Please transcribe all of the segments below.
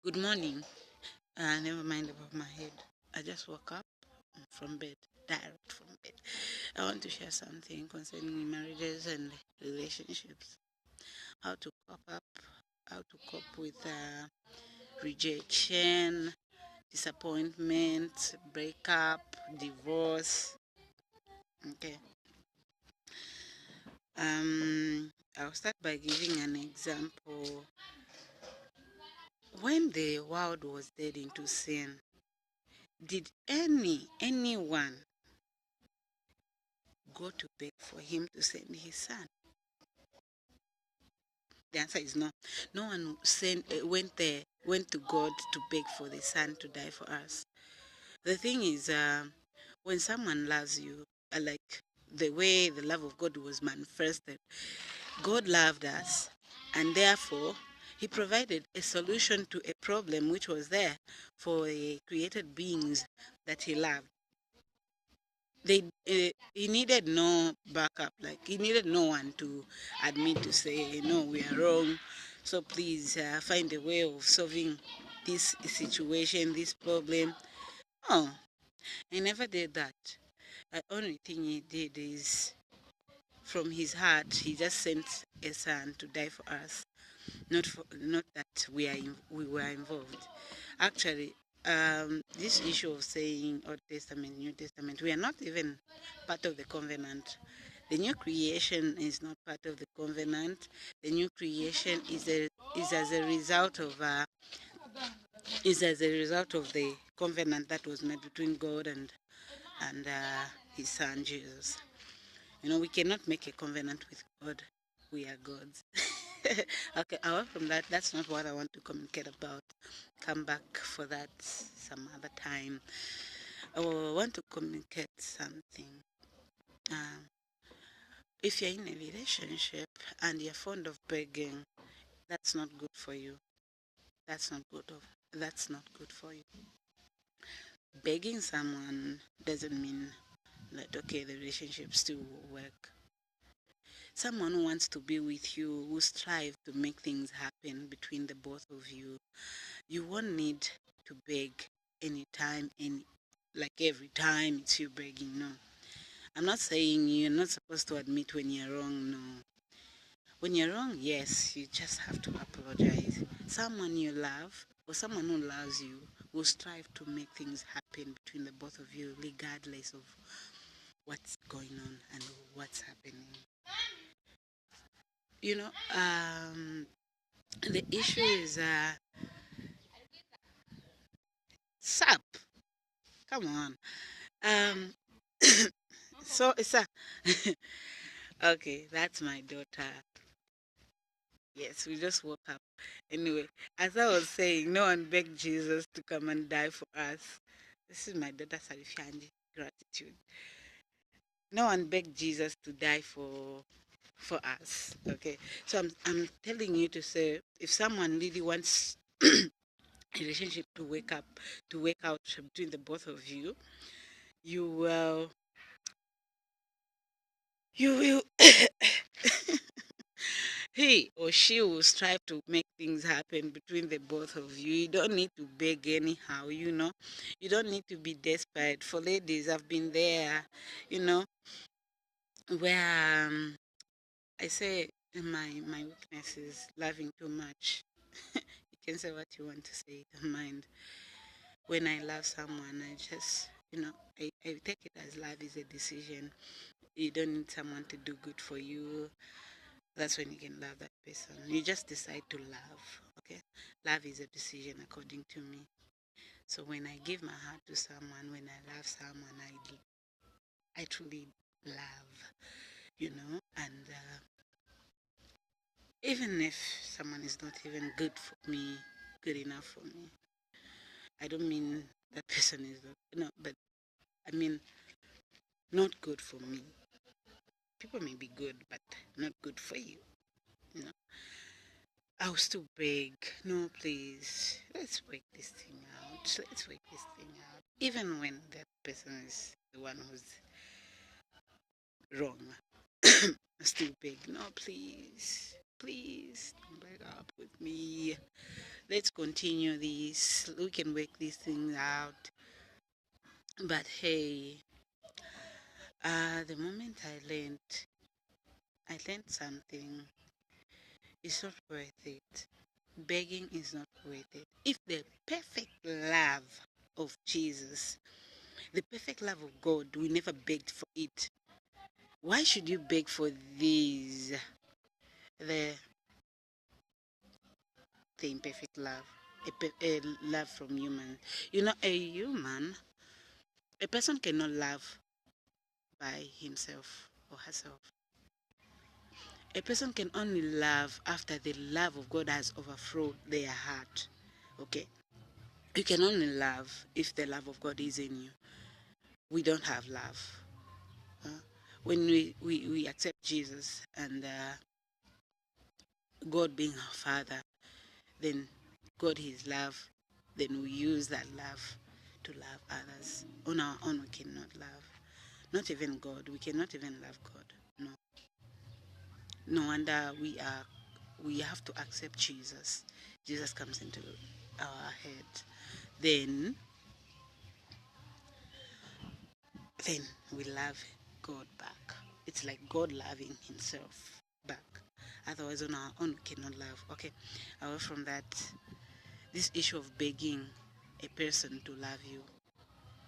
Good morning. Never mind above my head. I just woke up from bed, direct from bed. I want to share something concerning marriages and relationships. How to how to cope with rejection, disappointment, breakup, divorce. Okay. I'll start by giving an example. When the world was dead into sin, did anyone go to beg for him to send his son? The answer is no. No one went to God to beg for the son to die for us. The thing is, when someone loves you, like the way the love of God was manifested, God loved us, and therefore He provided a solution to a problem which was there for created beings that He loved. He needed no backup, like he needed no one to admit to say no, we are wrong, so please find a way of solving this situation, this problem. Oh, he never did that. The only thing he did is from his heart he just sent a son to die for us, not that we were involved. Actually, this issue of saying Old Testament, New Testament, we are not even part of the covenant. The new creation is not part of the covenant. The new creation is as a result of the covenant that was made between God and His Son Jesus. You know, we cannot make a covenant with God. We are gods. Okay, away from that, that's not what I want to communicate about. Come back for that some other time. I want to communicate something. If you're in a relationship and you're fond of begging, that's not good for you. That's not good. That's not good for you. Begging someone doesn't mean that okay, the relationship still will work. Someone who wants to be with you, who strive to make things happen between the both of you, you won't need to beg anytime, like every time it's you begging. No, I'm not saying you're not supposed to admit when you're wrong. No, when you're wrong, yes, you just have to apologize. Someone you love or someone who loves you will strive to make things happen between the both of you, regardless of what's going on and what's happening. You know, the issue is sap. Come on. Um, so it's a okay. That's my daughter. Yes, we just woke up. Anyway, as I was saying, no one begged Jesus to come and die for us. This is my daughter Sarifiandi. Gratitude. No one begged Jesus to die for us. Okay, so I'm telling you to say, if someone really wants a relationship to work out between the both of you, you will you will he or she will strive to make things happen between the both of you. You don't need to beg anyhow, you know. You don't need to be desperate. For ladies, I've been there, you know, where I say my weakness is loving too much. You can say what you want to say, don't mind. When I love someone, I just, you know, I take it as love is a decision. You don't need someone to do good for you. That's when you can love that person. You just decide to love, okay? Love is a decision according to me. So when I give my heart to someone, when I love someone, I truly love, you know? And even if someone is not even good for me, good enough for me, I don't mean that person is not, no, but I mean not good for me. People may be good, but not good for you, you know? I'll still beg, no, please, let's work this thing out. Let's work this thing out. Even when that person is the one who's wrong, I still beg, no, please. Please don't break up with me. Let's continue this. We can work these things out. But hey, the moment I learned something. It's not worth it. Begging is not worth it. If the perfect love of Jesus, the perfect love of God, we never begged for it, why should you beg for these? The the imperfect love, a love from human. You know, a person cannot love by himself or herself. A person can only love after the love of God has overflowed their heart. Okay? You can only love if the love of God is in you. We don't have love. When we accept Jesus and God being our Father, then God is love, then we use that love to love others. On our own, we cannot love. Not even God. We cannot even love God. No. No wonder we have to accept Jesus. Jesus comes into our head. Then then we love God back. It's like God loving himself back. Otherwise, on our own, we cannot love. Okay, away from that, this issue of begging a person to love you,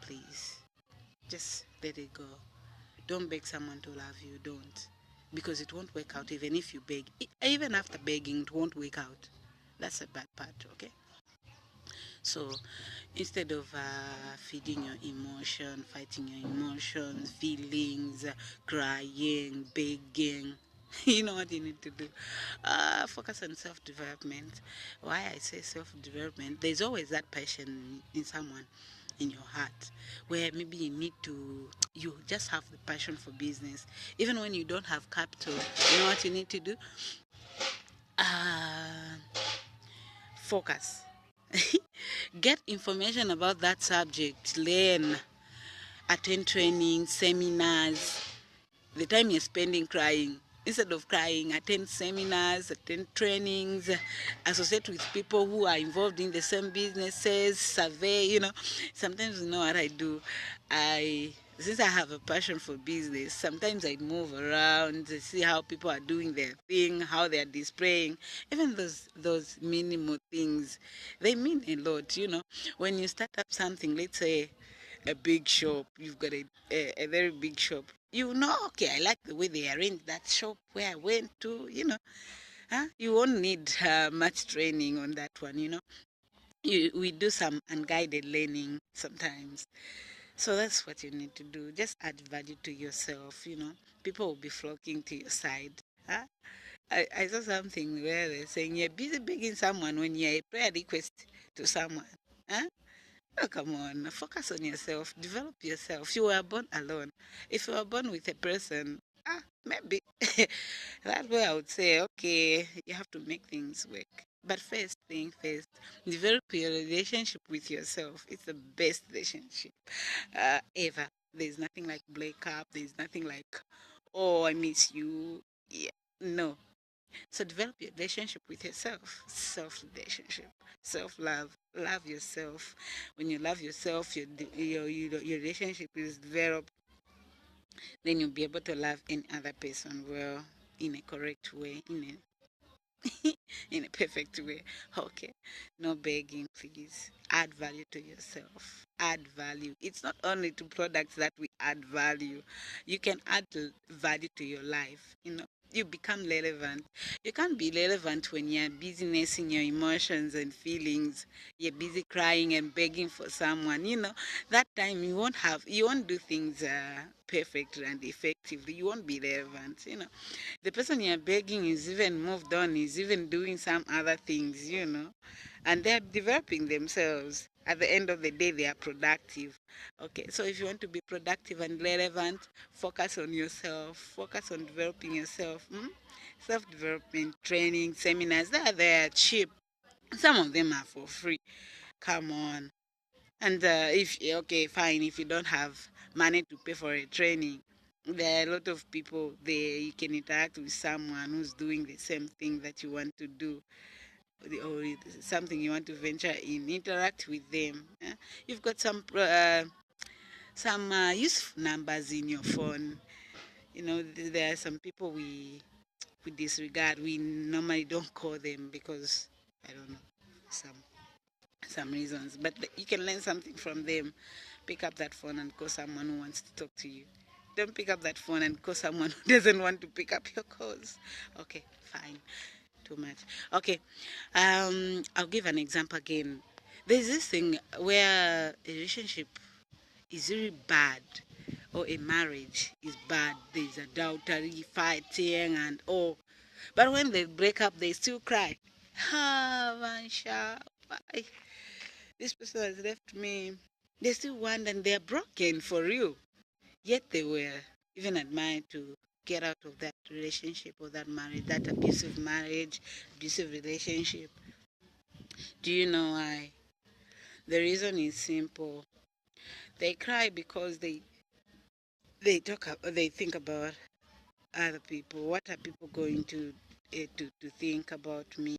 please, just let it go. Don't beg someone to love you, don't. Because it won't work out even if you beg. Even after begging, it won't work out. That's a bad part, okay? So instead of feeding your emotion, fighting your emotions, feelings, crying, begging, you know what you need to do? Focus on self-development. Why I say self-development, there's always that passion in someone in your heart where maybe you just have the passion for business. Even when you don't have capital, you know what you need to do? Focus. Get information about that subject, learn, attend training, seminars. The time you're spending crying, instead of crying, attend seminars, attend trainings, associate with people who are involved in the same businesses, survey, Sometimes you know what I do? Since I have a passion for business, sometimes I move around, see how people are doing their thing, how they are displaying. Even those minimal things, they mean a lot. When you start up something, let's say a big shop, you've got a very big shop. Okay, I like the way they arranged that shop where I went to. You won't need much training on that one. We do some unguided learning sometimes. So that's what you need to do. Just add value to yourself. People will be flocking to your side. Huh? I saw something where they're saying you're busy begging someone when you're a prayer request to someone. Huh? Oh, come on. Focus on yourself. Develop yourself. You were born alone. If you were born with a person, maybe that's where I would say, okay, you have to make things work. But first thing first, develop your relationship with yourself. It's the best relationship ever. There's nothing like break up. There's nothing like, oh, I miss you. Yeah, no. So develop your relationship with yourself, self-relationship, self-love. Love yourself. When you love yourself, your relationship is developed. Then you'll be able to love any other person well, in a correct way, in a perfect way. Okay. No begging, please. Add value to yourself. Add value. It's not only to products that we add value. You can add value to your life. You become relevant. You can't be relevant when you're busy nursing your emotions and feelings. You're busy crying and begging for someone. That time you won't do things perfectly and effectively. You won't be relevant. The person you're begging is even moved on, is even doing some other things. And they're developing themselves. At the end of the day, they are productive. Okay, so if you want to be productive and relevant, focus on yourself, focus on developing yourself. Self-development training, seminars, they're cheap. Some of them are for free. Come on. And okay, fine, if you don't have money to pay for a training, There are a lot of people there. You can interact with someone who's doing the same thing that you want to do, or something you want to venture in. Interact with them. You've got some useful numbers in your phone. You know, there are some people we disregard. We normally don't call them because I don't know some reasons. But you can learn something from them. Pick up that phone and call someone who wants to talk to you. Don't pick up that phone and call someone who doesn't want to pick up your calls. Okay, fine. Too much. Okay. I'll give an example again. There's this thing where a relationship is really bad, or a marriage is bad. There's adultery, fighting, and all. But when they break up, they still cry. Ah, Vansha, why? This person has left me. They still want, and they're broken for real. Yet they were even admired to get out of that relationship or that marriage, that marriage, abusive relationship. Do you know why? The reason is simple. They cry because they think about other people. What are people going to think about me?